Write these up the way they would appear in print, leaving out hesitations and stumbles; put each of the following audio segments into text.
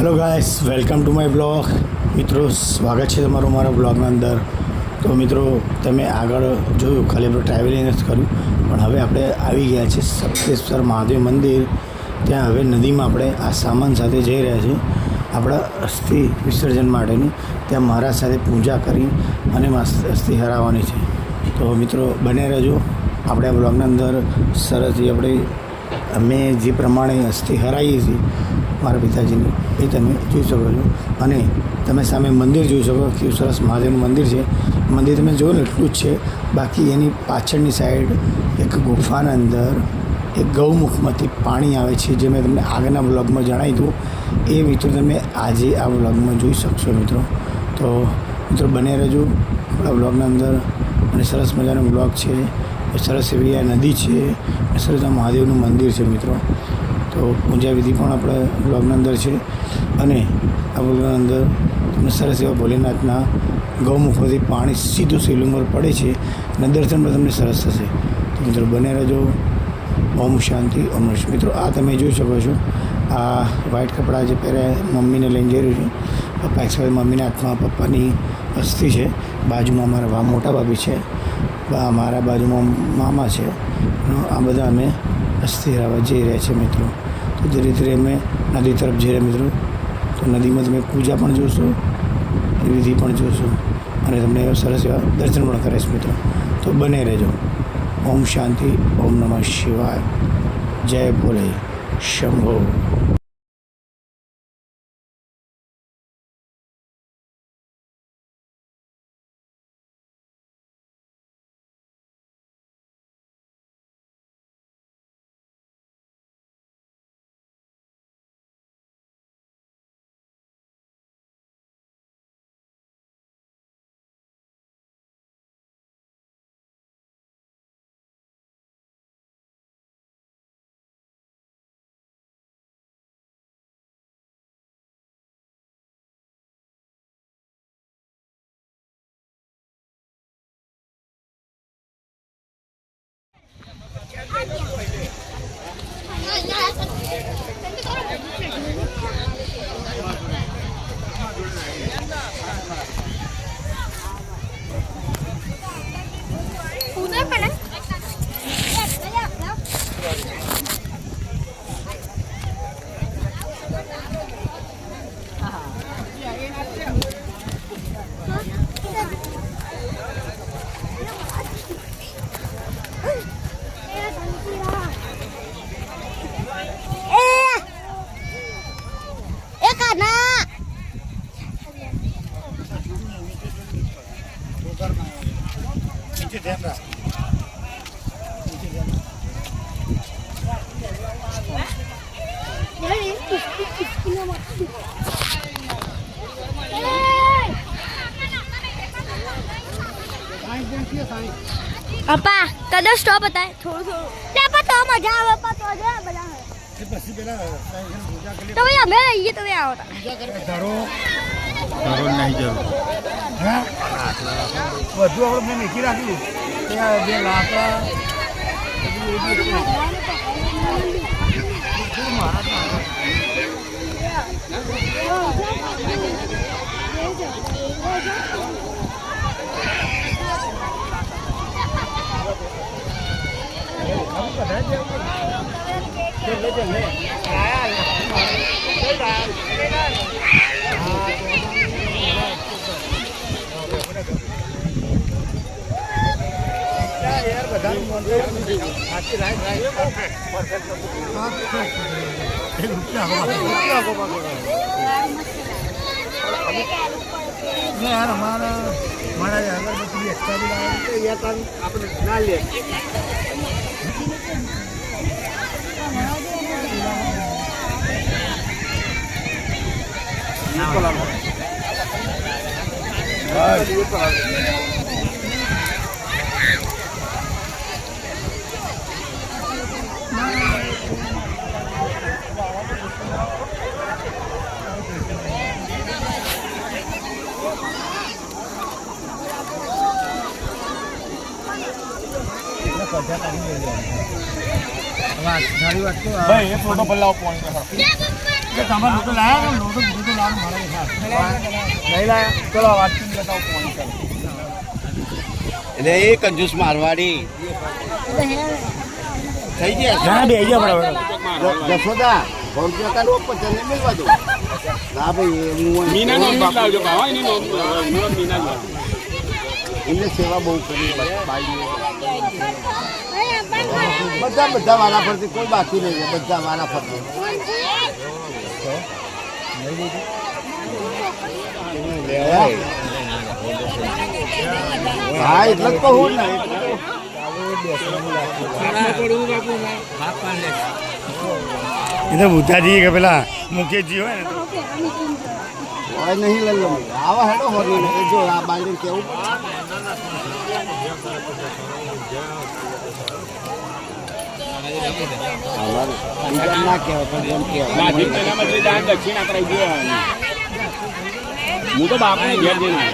Hello guys, welcome to my blog. મિત્રો, સ્વાગત છે તમારું મારા બ્લોગના અંદર. તો મિત્રો, તમે આગળ જોયું ખાલી આપણે ટ્રાવેલિંગ જ કર્યું, પણ હવે આપણે આવી ગયા છે સપ્તેશ્વર મહાદેવ મંદિર. ત્યાં હવે નદીમાં આપણે આ સામાન સાથે જઈ રહ્યા છીએ આપણા અસ્થિ વિસર્જન માટેની. ત્યાં મહારાજ સાથે પૂજા કરી અને અસ્થિ હરાવવાની છે. તો મિત્રો, બને રહેજો આપણે આ બ્લોગના અંદર. સરસથી આપણે અમે જે પ્રમાણે અસ્થિ હરાવીએ છીએ મારા પિતાજીની, એ તમે જોઈ શકો છો. અને તમે સામે મંદિર જોઈ શકો, કેવું સરસ મહાદેવનું મંદિર છે. મંદિર તમે જુઓ ને એટલું જ છે, બાકી એની પાછળની સાઈડ એક ગુફાના અંદર એક ગૌમુખમાંથી પાણી આવે છે, જે મેં તમને આગળના બ્લોગમાં જણાવી હતું. એ મિત્રો તમે આજે આ બ્લોગમાં જોઈ શકશો મિત્રો. તો મિત્રો, બને રહેજો આપણા બ્લોગના અંદર. અને સરસ મજાનો બ્લોગ છે, સરસ એવી આ નદી છે, સરસ આ મહાદેવનું મંદિર છે મિત્રો. તો પૂજા વિધિ પણ આપણે બ્લોગના અંદર છે. અને આ બ્લોગના અંદર તમને સરસ એવા ભોલેનાથના ગૌમુખમાંથી પાણી સીધું શિવલિંગ પર પડે છે અને દર્શન પણ તમને સરસ થશે. તો મિત્રો, બને રહેજો. ઓમ શાંતિ, ઓમ નમઃ. મિત્રો, આ તમે જોઈ શકો છો, આ વ્હાઇટ કપડાં જે પહેર્યા મમ્મીને લઈને જઈ રહ્યું છે. પપ્પા એક્સપાયર, મમ્મીના હાથમાં પપ્પાની અસ્થિ છે. બાજુમાં મારા મોટા ભાભી છે, મારા બાજુમાં મામા છે. આ બધા અમે અસ્થિ હરાવવા જઈ રહ્યા છીએ મિત્રો. તો ધીરે ધીરે અમે નદી તરફ જઈ રહ્યા મિત્રો. તો નદીમાં તમે પૂજા પણ જોશો, વિધિ પણ જોશો, અને તમને સરસ એવા દર્શન પણ કરાવીશ મિત્રો. તો બને રહેજો. ઓમ શાંતિ, ઓમ નમઃ શિવાય. જય ભોલે શંભો. अपा कदम स्टॉप बताए थोड़ा थोड़ा तो मजा आवे अपा तो जा बना है तो भैया मैं ये तो क्या होता ધરો નહીં જરૂર. હા, બધું આપણે મેં મેકી રાખ્યું. ત્યાં બે લાકડા યાર મારા અગરબત્તી એક્સ્ટ્રા બી આપણે ના લે. ભાઈ એ ફોટો પલ્લાવ પોઈન્ટ તમારે લોટો લાયા ને લોટો બીજું તો લાવવાનું મારે નહીં લાયા ચલો વાત બતાવો ફોન કરો એટલે એ કંજૂસ મારવાડી થઈ ગયા ઘણા બે આવી ગયા જશોદા ₹100 કાઢો 50 ને મેળવા દો ના ભાઈ હું મીના નો લાવજો ભાવ એની નો મીના નો એમને સેવા બહુ કરી બાઈ બધા વાળા ફરતી કોઈ બાકી નહીં બધા વાળા ફરતી હા એટલે જ કહું ને એ તો બુદ્ધાજી કે પેલા મુકેશજી હોય ને હોય નહીં લઈ લો આવા હેડો હોરી ને જો આ બાંધીને કેવું બીજા ના કહેવાય પણ એમ કહેવાય દક્ષિણ આપણે હું તો બાપને ઘેર જઈને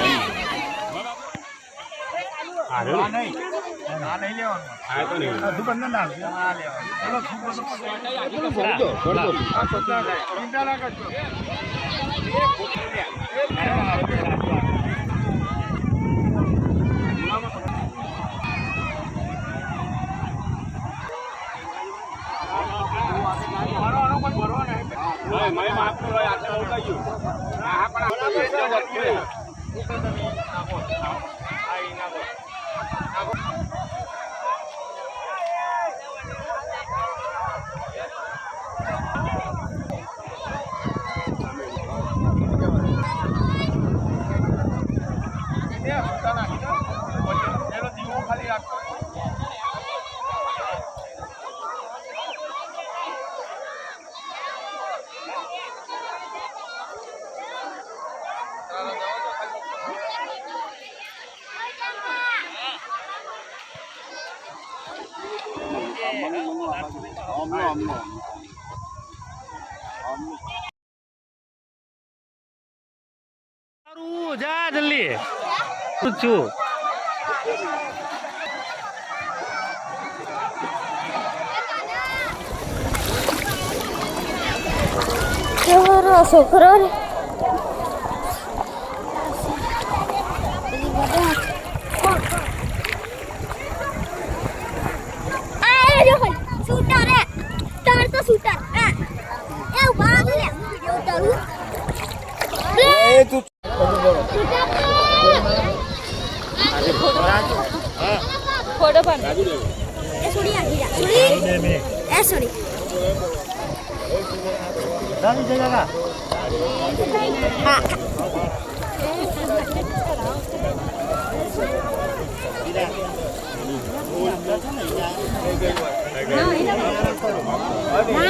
જા જલ્દી છું છોકરો શૂટર તાર તો શૂટર એ ઉભા લે વિડિયો ચાલુ એ તું ફોટો પાડ એ સોડી આવી જા સોડી એ સોડી દાદી જગા હા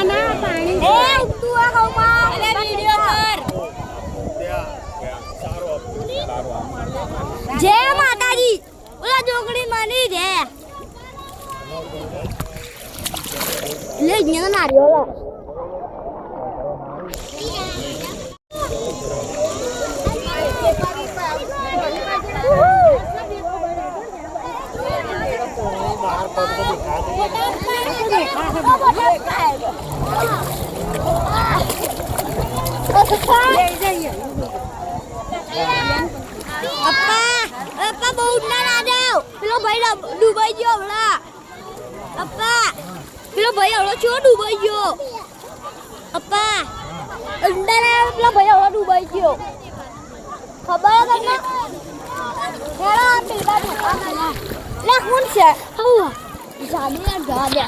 ના પાણી એ તું આ કહું એટલે વિડિયો કર જય માતાજી ઓલા જોગડી માની દે લે ન્યા નારિયોલા અપ્પા બહુ ના લાડો પેલો ભાઈ ડૂબાઈ ગયો હમણાં અપ્પા પેલો ભાઈ હમણાં છો ડૂબાઈ ગયો અપ્પા અંદર પેલો ભાઈ હમણાં ડૂબાઈ ગયો ખબર તમને હેરો પીડા દુકાન લે કોણ છે હઉ જાડી ના જા દે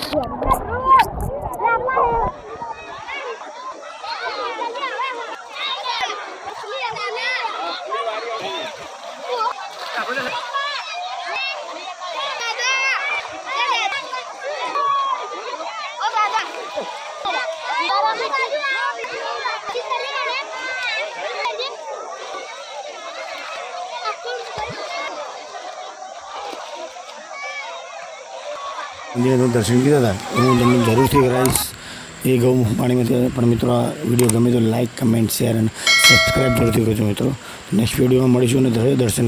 મંદિરે દર્શન કીધા હતા હું તમને જરૂરથી કરાવીશ એ ગૌ પાણીમાં પણ મિત્રો આ વિડીયો ગમે તો લાઈક કમેન્ટ શેર અને સબસ્ક્રાઈબ જરૂરથી કરજો મિત્રો નેક્સ્ટ વિડીયોમાં મળીશું અને દર્શન